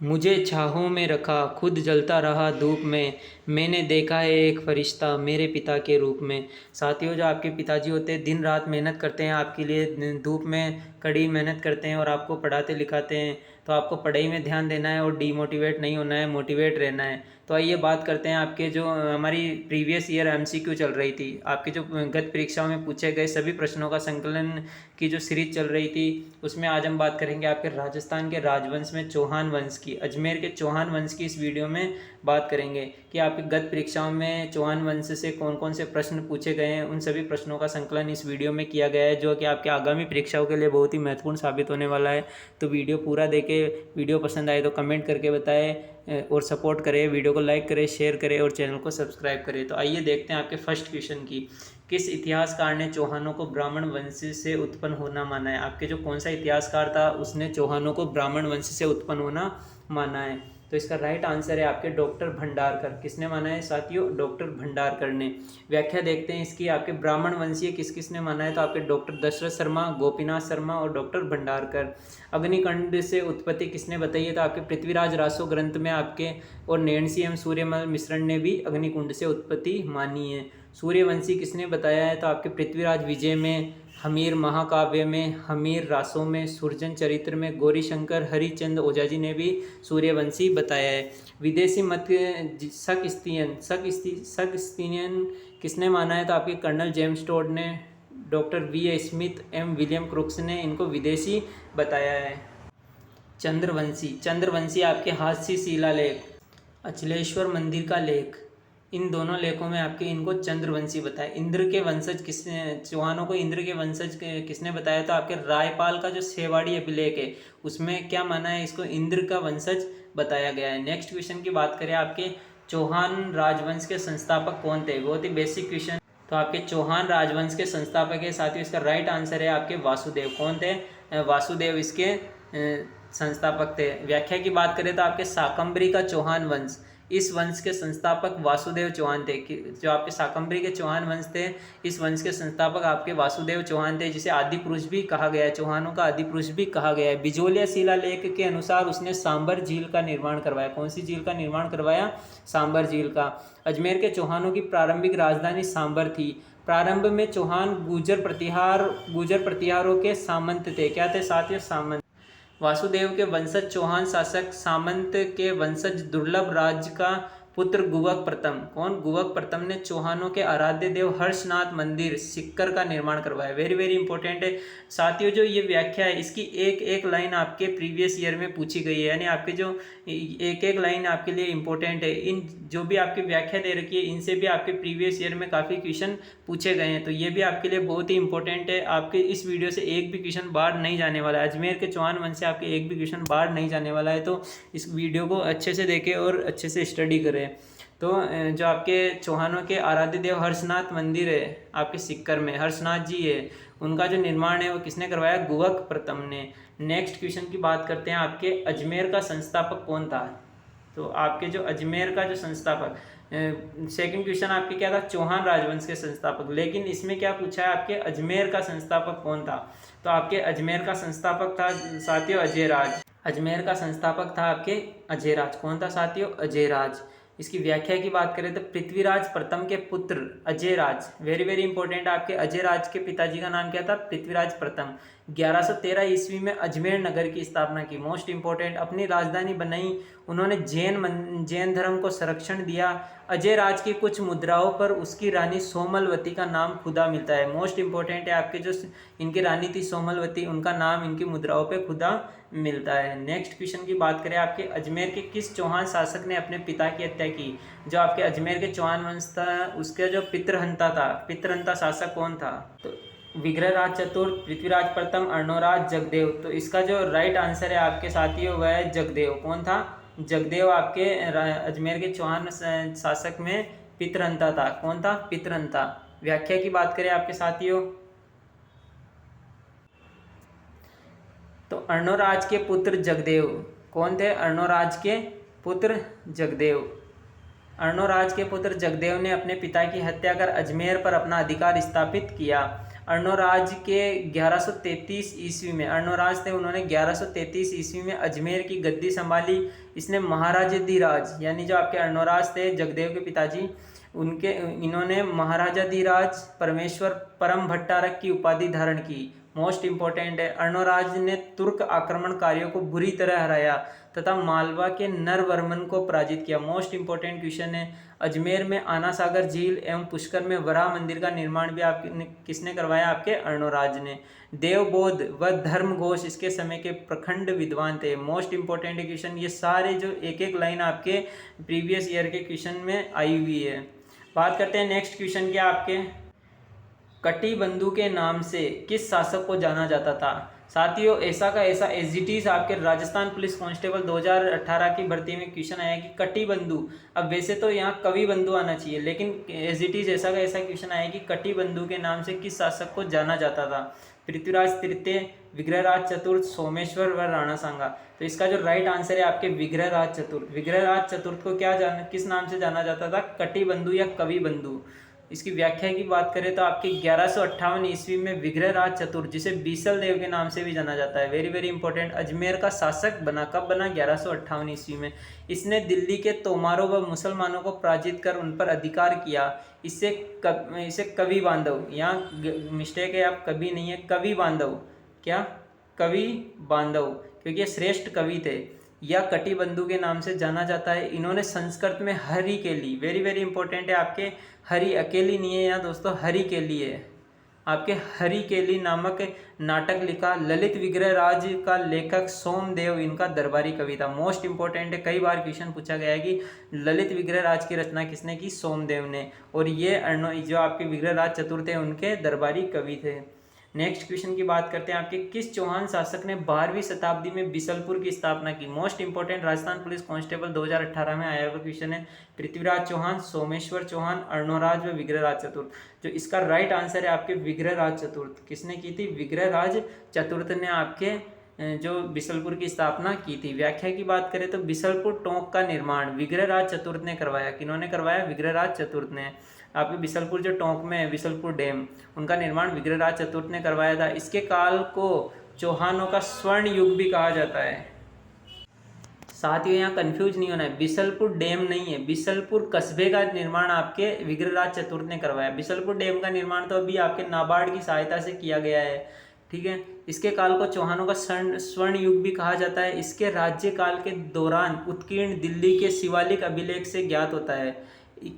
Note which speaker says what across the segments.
Speaker 1: मुझे छाहों में रखा, खुद जलता रहा धूप में। मैंने देखा है एक फरिश्ता मेरे पिता के रूप में। साथियों, जो आपके पिताजी होते हैं दिन रात मेहनत करते हैं आपके लिए, धूप में कड़ी मेहनत करते हैं और आपको पढ़ाते लिखाते हैं। तो आपको पढ़ाई में ध्यान देना है और डीमोटिवेट नहीं होना है, मोटिवेट रहना है। तो आइए बात करते हैं आपके जो हमारी प्रीवियस ईयर एमसीक्यू चल रही थी, आपके जो गत परीक्षाओं में पूछे गए सभी प्रश्नों का संकलन की जो सीरीज चल रही थी, उसमें आज हम बात करेंगे आपके राजस्थान के राजवंश में चौहान वंश की, अजमेर के चौहान वंश की। इस वीडियो में बात करेंगे कि आपकी गत परीक्षाओं में चौहान वंश से कौन कौन से प्रश्न पूछे गए हैं। उन सभी प्रश्नों का संकलन इस वीडियो में किया गया है, जो कि आपके आगामी परीक्षाओं के लिए बहुत ही महत्वपूर्ण साबित होने वाला है। तो वीडियो पूरा देखें। वीडियो पसंद आए तो कमेंट करके बताएं और सपोर्ट करें, वीडियो को लाइक करें, शेयर करें और चैनल को सब्सक्राइब करें। तो आइए देखते हैं आपके फर्स्ट क्वेश्चन की। किस इतिहासकार ने चौहानों को ब्राह्मण वंश से उत्पन्न होना माना है? आपके जो कौन सा इतिहासकार था उसने चौहानों को ब्राह्मण वंश से उत्पन्न होना माना है? तो इसका राइट आंसर है आपके डॉक्टर भंडारकर। किसने माना है साथियों? डॉक्टर भंडारकर ने। व्याख्या देखते हैं इसकी। आपके ब्राह्मण वंशीय किस किसने माना है? तो आपके डॉक्टर दशरथ शर्मा, गोपीनाथ शर्मा और डॉक्टर भंडारकर। अग्निकांड से उत्पत्ति किसने बताई है? तो आपके पृथ्वीराज रासो ग्रंथ में आपके और नैन्सी एम सूर्यमल मिश्रण ने भी अग्निकुंड से उत्पत्ति मानी है। सूर्यवंशी किसने बताया है? तो आपके पृथ्वीराज विजय में, हमीर महाकाव्य में, हमीर रासों में, सुरजन चरित्र में, गौरीशंकर हरिचंद ओझा जी ने भी सूर्यवंशी बताया है। विदेशी मत सक्स्तियन किसने माना है? तो आपके कर्नल जेम्स टोड ने, doctor V Smith M William Crooks ने इनको विदेशी बताया है। चंद्रवंशी आपके हास्य शिलालेख, अचलेश्वर मंदिर का लेख, इन दोनों लेखों में आपके इनको चंद्रवंशी बताया। इंद्र के वंशज किसने, चौहानों को इंद्र के वंशज किसने बताया? तो आपके रायपाल का जो सेवाड़ी अभिलेख है उसमें क्या माना है? इसको इंद्र का वंशज बताया गया है। नेक्स्ट क्वेश्चन की बात करें, आपके चौहान राजवंश के संस्थापक कौन थे? बहुत ही बेसिक क्वेश्चन। तो आपके चौहान राजवंश के संस्थापक है साथियों, इसका राइट आंसर है आपके वासुदेव। कौन थे? वासुदेव इसके संस्थापक थे। व्याख्या की बात करें तो आपके शाकंभरी का चौहान वंश, इस वंश के संस्थापक वासुदेव चौहान थे। जो आपके शाकंभरी के चौहान वंश थे, इस वंश के संस्थापक आपके वासुदेव चौहान थे, जिसे आदि पुरुष भी कहा गया है, चौहानों का आदि पुरुष भी कहा गया है। बिजोलिया शिलालेख के अनुसार उसने सांबर झील का निर्माण करवाया। कौन सी झील का निर्माण करवाया? सांबर झील का। अजमेर के चौहानों की प्रारंभिक राजधानी सांबर थी। प्रारंभ में चौहान गुर्जर प्रतिहारों के सामंत थे। क्या थे साथियों? सामंत। वासुदेव के वंशज चौहान शासक सामंत के वंशज दुर्लभ राज्य का पुत्र गुवक प्रथम। कौन? गुवक प्रथम ने चौहानों के आराध्य देव हर्षनाथ मंदिर सिक्कर का निर्माण करवाया। वेरी वेरी इंपॉर्टेंट है साथियों। जो ये व्याख्या है इसकी एक एक लाइन आपके प्रीवियस ईयर में पूछी गई है, यानी आपके जो एक एक लाइन आपके लिए इंपॉर्टेंट है। इन जो भी आपकी व्याख्या दे रखी है इनसे भी आपके प्रीवियस ईयर में काफ़ी क्वेश्चन पूछे गए हैं, तो ये भी आपके लिए बहुत ही इंपॉर्टेंट है। आपके इस वीडियो से एक भी क्वेश्चन बाहर नहीं जाने वाला है। अजमेर के चौहान वंश से आपके एक भी क्वेश्चन बाहर नहीं जाने वाला है, तो इस वीडियो को अच्छे से देखें और अच्छे से स्टडी करें। तो जो आपके चौहानों के आराध्य देव हर्षनाथ मंदिर है आपके सिक्कर में, हर्षनाथ जी है, उनका जो निर्माण है वो किसने करवाया? गुवक प्रथम ने। नेक्स्ट क्वेश्चन की बात करते हैं, आपके अजमेर का संस्थापक कौन था? तो आपके जो अजमेर का जो संस्थापक, सेकंड क्वेश्चन आपके क्या था? चौहान राजवंश के संस्थापक, लेकिन इसमें क्या पूछा है? आपके अजमेर का संस्थापक कौन था? तो आपके अजमेर का संस्थापक था साथियों अजयराज। अजमेर का संस्थापक था आपके अजयराज। कौन था साथियों? अजयराज। इसकी व्याख्या की बात करें तो पृथ्वीराज प्रथम के पुत्र अजयराज, वेरी वेरी इंपॉर्टेंट, आपके अजयराज के पिताजी का नाम क्या था? पृथ्वीराज प्रथम। 1113 ईस्वी में अजमेर नगर की स्थापना की। मोस्ट इंपॉर्टेंट, अपनी राजधानी बनाई। उन्होंने जैन धर्म को संरक्षण दिया। अजयराज की कुछ मुद्राओं पर उसकी रानी सोमलवती का नाम खुदा मिलता है। मोस्ट इंपॉर्टेंट है, आपके जो इनकी रानी थी सोमलवती, उनका नाम इनकी मुद्राओं पे खुदा मिलता है। नेक्स्ट क्वेश्चन की बात करें, आपके अजमेर के किस चौहान शासक ने अपने पिता की हत्या की? जो आपके अजमेर के चौहान वंश था उसके जो पितृहंता शासक कौन था? तो विग्रहराज चतुर्थ, पृथ्वीराज प्रथम, अर्णोराज, जगदेव। तो इसका जो राइट आंसर है आपके साथियों वह है जगदेव। कौन था? जगदेव आपके अजमेर के चौहान शासक में पितृहंता था। कौन था? पितृहंता। व्याख्या की बात करें आपके साथियों, तो अर्णोराज के पुत्र जगदेव। कौन थे? अर्णोराज के पुत्र जगदेव। अर्णोराज के पुत्र जगदेव ने अपने पिता की हत्या कर अजमेर पर अपना अधिकार स्थापित किया। अर्णोराज के 1133 ईस्वी में अर्णोराज थे, उन्होंने 1133 ईस्वी में अजमेर की गद्दी संभाली। इसने महाराजाधिराज यानी जो आपके अर्णोराज थे जगदेव के पिताजी, इन्होंने महाराजाधिराज परमेश्वर परम भट्टारक की उपाधि धारण की। मोस्ट इंपॉर्टेंट है। अर्णोराज ने तुर्क आक्रमणकारियों को बुरी तरह हराया तथा मालवा के नरवर्मन को पराजित किया। मोस्ट इंपॉर्टेंट क्वेश्चन है। अजमेर में आना सागर झील एवं पुष्कर में वराह मंदिर का निर्माण भी किसने करवाया? आपके अर्णोराज ने। देवबोध व धर्मघोष इसके समय के प्रखंड विद्वान थे। मोस्ट इंपॉर्टेंट क्वेश्चन, ये सारे जो एक एक लाइन आपके प्रीवियस ईयर के क्वेश्चन में आई हुई है। बात करते हैं नेक्स्ट क्वेश्चन के। आपके कटिबंधु के नाम से किस शासक को जाना जाता था? साथियों, ऐसा का ऐसा एज इट इज आपके राजस्थान पुलिस कांस्टेबल 2018 की भर्ती में क्वेश्चन आया कि कटिबंधु, अब वैसे तो यहाँ कवि बंधु आना चाहिए, लेकिन एज इट इज ऐसा का ऐसा क्वेश्चन आया कि कटिबंधु के नाम से किस शासक को जाना जाता था? पृथ्वीराज तृतीय, विग्रहराज चतुर्थ, सोमेश्वर व राणा सांगा। तो इसका जो राइट आंसर है आपके विग्रहराज चतुर्थ। विग्रहराज चतुर्थ को किस नाम से जाना जाता था? कटिबंधु या कवि बंधु। इसकी व्याख्या की बात करें तो आपके 1158 ईस्वी में विग्रहराज चतुर्थ, जिसे बीसल देव के नाम से भी जाना जाता है, वेरी वेरी इंपॉर्टेंट, अजमेर का शासक बना। कब बना? 1158 ईस्वी में। इसने दिल्ली के तोमारों व मुसलमानों को पराजित कर उन पर अधिकार किया। इसे कवि बांधव, यहाँ मिस्टेक है, आप कवि नहीं है, कवि बांधव। क्या? कवि बांधव, क्योंकि ये श्रेष्ठ कवि थे। या कटिबंधु के नाम से जाना जाता है। इन्होंने संस्कृत में हरि केली, वेरी वेरी इंपॉर्टेंट है आपके, हरि अकेली नहीं है यहाँ दोस्तों, हरि केली है आपके, हरि केली नामक नाटक लिखा। ललित विग्रहराज का लेखक सोमदेव इनका दरबारी कवि था। मोस्ट इंपॉर्टेंट है, कई बार क्वेश्चन पूछा गया है कि ललित विग्रहराज की रचना किसने की? सोमदेव ने। और ये जो आपके विग्रहराज चतुर्थ है उनके दरबारी कवि थे। नेक्स्ट क्वेश्चन की बात करते हैं। आपके किस चौहान शासक ने 12वीं शताब्दी में बिसलपुर की स्थापना की? Most important, Rajasthan police constable 2018 में आया हुआ क्वेश्चन है। पृथ्वीराज चौहान, सोमेश्वर चौहान, अर्णोराज व विग्रहराज चतुर्थ। जो इसका राइट आंसर है आपके विग्रहराज चतुर्थ। किसने की थी? विग्रहराज चतुर्थ ने आपके जो बिसलपुर की स्थापना की थी। व्याख्या की बात करें तो बिसलपुर टोंक का निर्माण विग्रहराज चतुर्थ ने करवाया। किन्होंने करवाया? विग्रहराज चतुर्थ ने। आपके बिसलपुर जो टोंक में है, बिसलपुर डैम, उनका निर्माण विग्रहराज चतुर्थ ने करवाया था। इसके काल को चौहानों का स्वर्ण युग भी कहा जाता है। साथियों, यहाँ कंफ्यूज नहीं होना है, बिसलपुर डैम नहीं है, बिसलपुर कस्बे का निर्माण आपके विग्रहराज चतुर्थ ने करवाया। बिसलपुर डैम का निर्माण तो अभी आपके नाबार्ड की सहायता से किया गया है, ठीक है। इसके काल को चौहानों का स्वर्ण युग भी कहा जाता है। इसके राज्यकाल के दौरान उत्कीर्ण दिल्ली के शिवालिक अभिलेख से ज्ञात होता है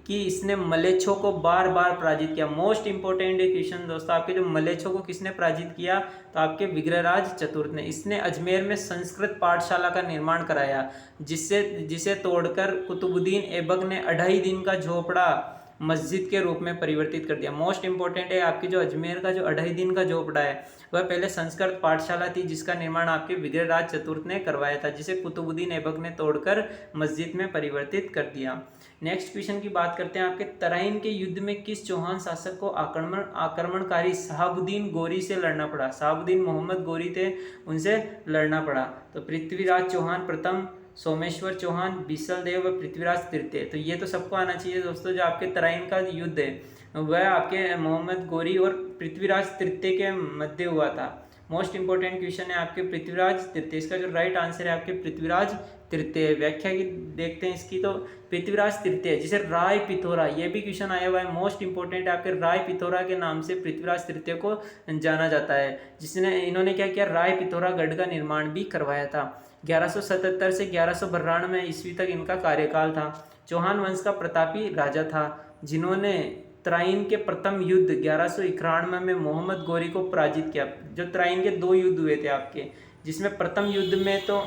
Speaker 1: कि इसने मलेच्छों को बार बार पराजित किया। मोस्ट इंपॉर्टेंट क्वेश्चन दोस्तों, आपके जो मलेच्छों को किसने पराजित किया? तो आपके विग्रहराज चतुर्थ ने। इसने अजमेर में संस्कृत पाठशाला का निर्माण कराया, जिसे तोड़कर कुतुबुद्दीन ऐबक ने 2.5 दिन का झोपड़ा मस्जिद के रूप में परिवर्तित कर दिया। मोस्ट इंपॉर्टेंट है, आपकी जो अजमेर का जो 2.5 दिन का झोपड़ा है वह पहले संस्कृत पाठशाला थी, जिसका निर्माण आपके विग्रहराज चतुर्थ ने करवाया था, जिसे कुतुबुद्दीन ऐबक ने तोड़कर मस्जिद में परिवर्तित कर दिया। नेक्स्ट क्वेश्चन की बात करते हैं। आपके तराइन के युद्ध में किस चौहान शासक को आक्रमणकारी शहाबुद्दीन गोरी से लड़ना पड़ा? शहाबुद्दीन मोहम्मद गोरी थे, उनसे लड़ना पड़ा। तो पृथ्वीराज चौहान प्रथम, सोमेश्वर चौहान, बिसल देव व पृथ्वीराज तृतीय। तो ये तो सबको आना चाहिए दोस्तों। जो आपके तराइन का युद्ध है वह आपके मोहम्मद गोरी और पृथ्वीराज तृतीय के मध्य हुआ था। मोस्ट इंपॉर्टेंट क्वेश्चन है आपके पृथ्वीराज तृतीय। इसका जो राइट आंसर है आपके पृथ्वीराज तृतीय। व्याख्या की देखते हैं इसकी, तो पृथ्वीराज तृतीय जिसे राय पिथौरा, ये भी क्वेश्चन आया हुआ है, मोस्ट इंपॉर्टेंट है आपके, राय पिथौरा के नाम से पृथ्वीराज तृतीय को जाना जाता है, जिसने इन्होंने क्या किया? राय पिथौरागढ़ का निर्माण भी करवाया था। 1177 से 1192 ईस्वी तक इनका कार्यकाल था। चौहान वंश का प्रतापी राजा था, जिन्होंने तराइन के प्रथम युद्ध 1191 में मोहम्मद गोरी को पराजित किया। जो तराइन के 2 युद्ध हुए थे आपके, जिसमें प्रथम युद्ध में तो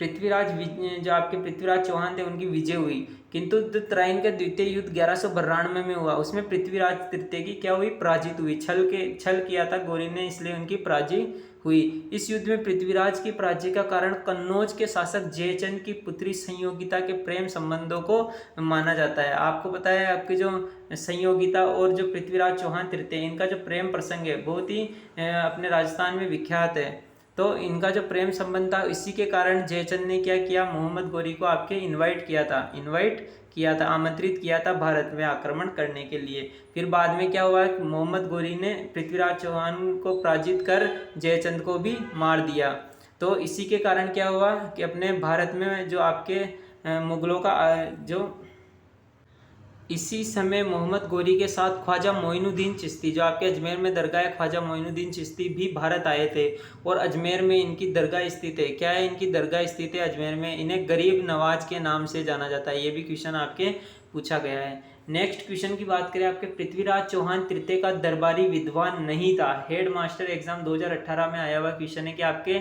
Speaker 1: जो आपके पृथ्वीराज चौहान थे उनकी विजय हुई, किंतु जो तराइन का द्वितीय युद्ध 1192 में हुआ उसमें पृथ्वीराज तृतीय की क्या हुई? पराजित हुई। छल किया था गोरी ने, इसलिए उनकी पराजय हुई। इस युद्ध में पृथ्वीराज की पराजय का कारण कन्नौज के शासक जयचंद की पुत्री संयोगिता के प्रेम संबंधों को माना जाता है। आपको पता है आपकी जो संयोगिता और जो पृथ्वीराज चौहान तृतीय, इनका जो प्रेम प्रसंग है बहुत ही अपने राजस्थान में विख्यात है। तो इनका जो प्रेम संबंध था, इसी के कारण जयचंद ने क्या किया, मोहम्मद गौरी को आपके इनवाइट किया था, आमंत्रित किया था भारत में आक्रमण करने के लिए। फिर बाद में क्या हुआ, मोहम्मद गौरी ने पृथ्वीराज चौहान को पराजित कर जयचंद को भी मार दिया। तो इसी के कारण क्या हुआ कि अपने भारत में जो आपके मुगलों का जो इसी समय मोहम्मद गौरी के साथ ख्वाजा मोइनुद्दीन चिश्ती, जो आपके अजमेर में दरगाह है, ख्वाजा मोइनुद्दीन चिश्ती भी भारत आए थे और अजमेर में इनकी दरगाह स्थित है। क्या है, इनकी दरगाह स्थित है अजमेर में। इन्हें गरीब नवाज के नाम से जाना जाता है। ये भी क्वेश्चन आपके पूछा गया है। नेक्स्ट क्वेश्चन की बात करें, आपके पृथ्वीराज चौहान तृतीय का दरबारी विद्वान नहीं था। हेड मास्टर एग्जाम 2018 में आया हुआ क्वेश्चन है कि आपके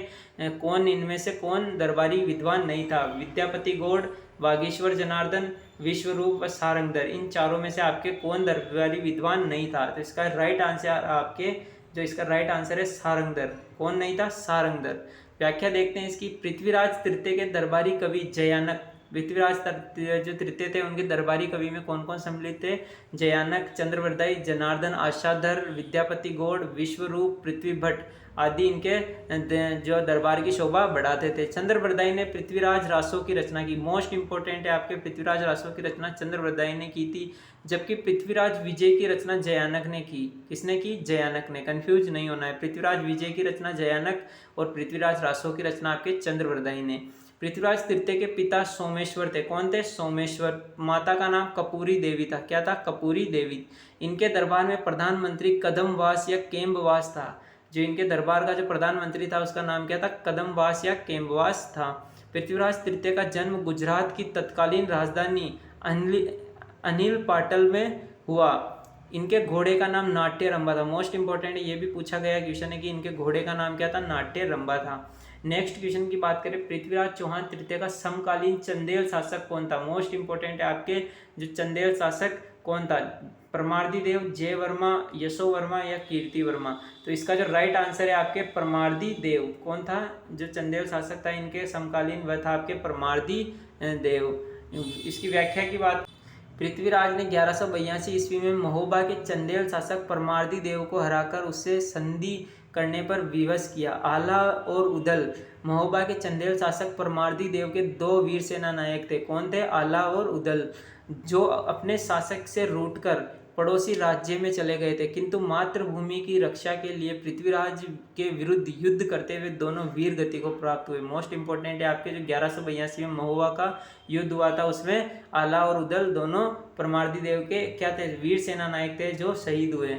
Speaker 1: कौन इनमें से कौन दरबारी विद्वान नहीं था। विद्यापति गौड़, बागेश्वर जनार्दन, विश्वरूप व सारंगधर, इन चारों में से आपके कौन दरबारी विद्वान नहीं था। तो इसका राइट आंसर है सारंगधर। कौन नहीं था, सारंगधर। व्याख्या देखते हैं इसकी। पृथ्वीराज तृतीय के दरबारी कवि जयानक, पृथ्वीराज जो तृतीय थे उनके दरबारी कवि में कौन कौन सम्मिलित थे, जयानक, चंद्रवरदाई, जनार्दन आशाधर, विद्यापति गौड़, विश्वरूप, पृथ्वी भट्ट आदि इनके जो दरबार की शोभा बढ़ाते थे। चंद्रवरदाई ने पृथ्वीराज रासों की रचना की। मोस्ट इंपोर्टेंट है आपके, पृथ्वीराज रासों की रचना चंद्रवरदाई ने की थी, जबकि पृथ्वीराज विजय की रचना जयानक ने की। किसने की, जयानक ने। कंफ्यूज नहीं होना है, पृथ्वीराज विजय की रचना जयानक और पृथ्वीराज रासों की रचना आपके चंद्रवरदाई ने। पृथ्वीराज तृतीय के पिता सोमेश्वर थे। कौन थे, सोमेश्वर। माता का नाम कपूरी देवी था। क्या था, कपूरी देवी। इनके दरबार में प्रधानमंत्री कदमवास या केम्बवास था। जो इनके दरबार का जो प्रधानमंत्री था उसका नाम क्या था, कदमवास या केम्बवास था। पृथ्वीराज तृतीय का जन्म गुजरात की तत्कालीन राजधानी अनिल पाटल में हुआ। इनके घोड़े का नाम नाट्य रंभा था। मोस्ट इंपोर्टेंट है, ये भी पूछा गया क्वेश्चन है कि इनके घोड़े का नाम क्या था, नाट्य रंभा था। नेक्स्ट क्वेश्चन की बात करें, पृथ्वीराज चौहान तृतीय का समकालीन चंदेल शासक कौन था। मोस्ट इंपोर्टेंट है आपके, जो चंदेल शासक कौन था, परमार्दी देव, जय वर्मा, यशो वर्मा या कीर्ति वर्मा। तो इसका जो राइट आंसर है आपके परमार्दी देव। कौन था जो चंदेल शासक था इनके समकालीन, वह था आपके परमार्दी देव। इसकी व्याख्या की बात, पृथ्वीराज ने 1182 ईस्वी में महोबा के चंदेल शासक परमार्दी देव को हराकर उससे संधि करने पर विवश किया। आला और उदल, महोबा के चंदेल शासक परमार्दी देव के दो वीर सेना नायक थे। कौन थे, आला और उदल, जो अपने शासक से रूठकर पड़ोसी राज्य में चले गए थे, किंतु मातृभूमि की रक्षा के लिए पृथ्वीराज के विरुद्ध युद्ध करते हुए दोनों वीर गति को प्राप्त हुए। मोस्ट इंपोर्टेंट है आपके, जो 1182 में महुआ का युद्ध हुआ था उसमें आला और उदल दोनों परमार्दी देव के क्या थे, वीर सेना नायक थे जो शहीद हुए।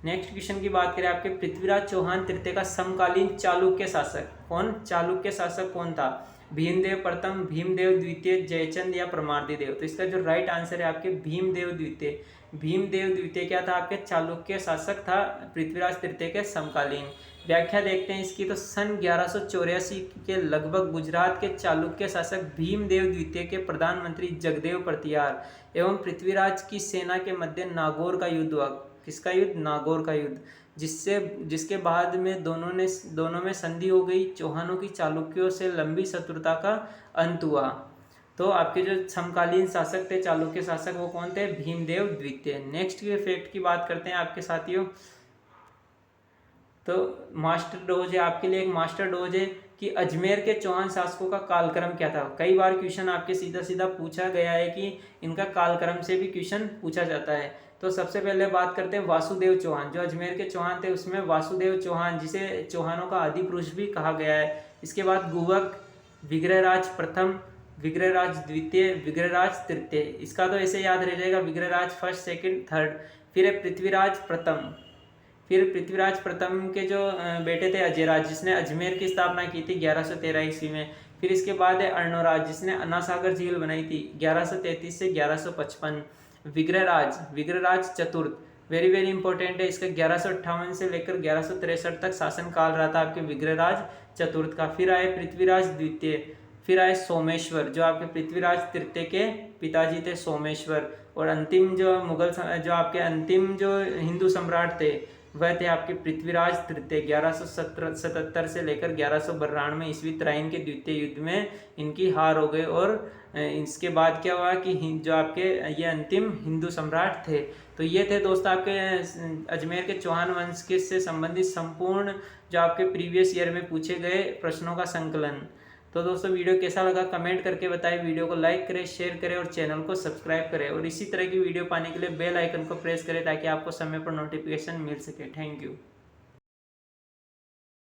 Speaker 1: नेक्स्ट क्वेश्चन की बात करें आपके, पृथ्वीराज चौहान तृतीय का समकालीन चालुक्य शासक कौन, चालुक्य शासक कौन था। भीमदेव प्रथम, भीमदेव द्वितीय, जयचंद या परमार्दी देव। तो इसका जो राइट आंसर है आपके भीमदेव द्वितीय। भीमदेव द्वितीय क्या था आपके, चालुक्य शासक था पृथ्वीराज तृतीय के समकालीन। व्याख्या देखते हैं इसकी। तो सन 1184 के लगभग गुजरात के चालुक्य शासक भीमदेव द्वितीय के प्रधानमंत्री जगदेव प्रतिहार एवं पृथ्वीराज की सेना के मध्य नागौर का युद्ध हुआ। किसका युद्ध, नागौर का युद्ध, जिसके बाद में दोनों में संधि हो गई। चौहानों की चालुक्यों से लंबी शत्रुता का अंत हुआ। तो आपके जो समकालीन शासक थे चालुक्य शासक वो कौन थे, भीमदेव द्वितीय। नेक्स्ट के फैक्ट की बात करते हैं आपके साथियों। तो मास्टर डोज है आपके लिए, एक मास्टर डोज है कि अजमेर के चौहान शासकों का कालक्रम क्या था। कई बार क्वेश्चन आपके सीधा सीधा पूछा गया है कि इनका कालक्रम से भी क्वेश्चन पूछा जाता है। तो सबसे पहले बात करते हैं वासुदेव चौहान, जो अजमेर के चौहान थे उसमें वासुदेव चौहान, जिसे चौहानों का आदि पुरुष भी कहा गया है। इसके बाद गुवक, विग्रहराज प्रथम, विग्रहराज द्वितीय, विग्रहराज तृतीय। इसका तो ऐसे याद रह जाएगा, विग्रहराज फर्स्ट, सेकंड, थर्ड। फिर है पृथ्वीराज प्रथम। फिर पृथ्वीराज प्रथम के जो बेटे थे अजयराज, जिसने अजमेर की स्थापना की थी 1113 ईस्वी में। फिर इसके बाद है अर्णोराज, जिसने अन्नासागर झील बनाई थी 1133 से 1155। विग्रहराज चतुर्थ, वेरी वेरी इंपॉर्टेंट है, इसका 1158 से लेकर 1163 तक शासन काल रहा था आपके विग्रहराज चतुर्थ का। फिर आए पृथ्वीराज द्वितीय, फिर आए सोमेश्वर, जो आपके पृथ्वीराज तृतीय के पिताजी थे सोमेश्वर। और अंतिम जो मुगल जो आपके अंतिम जो हिंदू सम्राट थे वह थे आपके पृथ्वीराज तृतीय। 1177 से लेकर 1192 ईस्वी तराइन के द्वितीय युद्ध में इनकी हार हो गई। और इसके बाद क्या हुआ कि जो आपके ये अंतिम हिंदू सम्राट थे। तो ये थे दोस्तों आपके अजमेर के चौहान वंश के से संबंधित संपूर्ण जो आपके प्रीवियस ईयर में पूछे गए प्रश्नों का संकलन। तो दोस्तों वीडियो कैसा लगा कमेंट करके बताएं, वीडियो को लाइक करें, शेयर करें और चैनल को सब्सक्राइब करें। और इसी तरह की वीडियो पाने के लिए बेल आइकन को प्रेस करें ताकि आपको समय पर नोटिफिकेशन मिल सके। Thank you.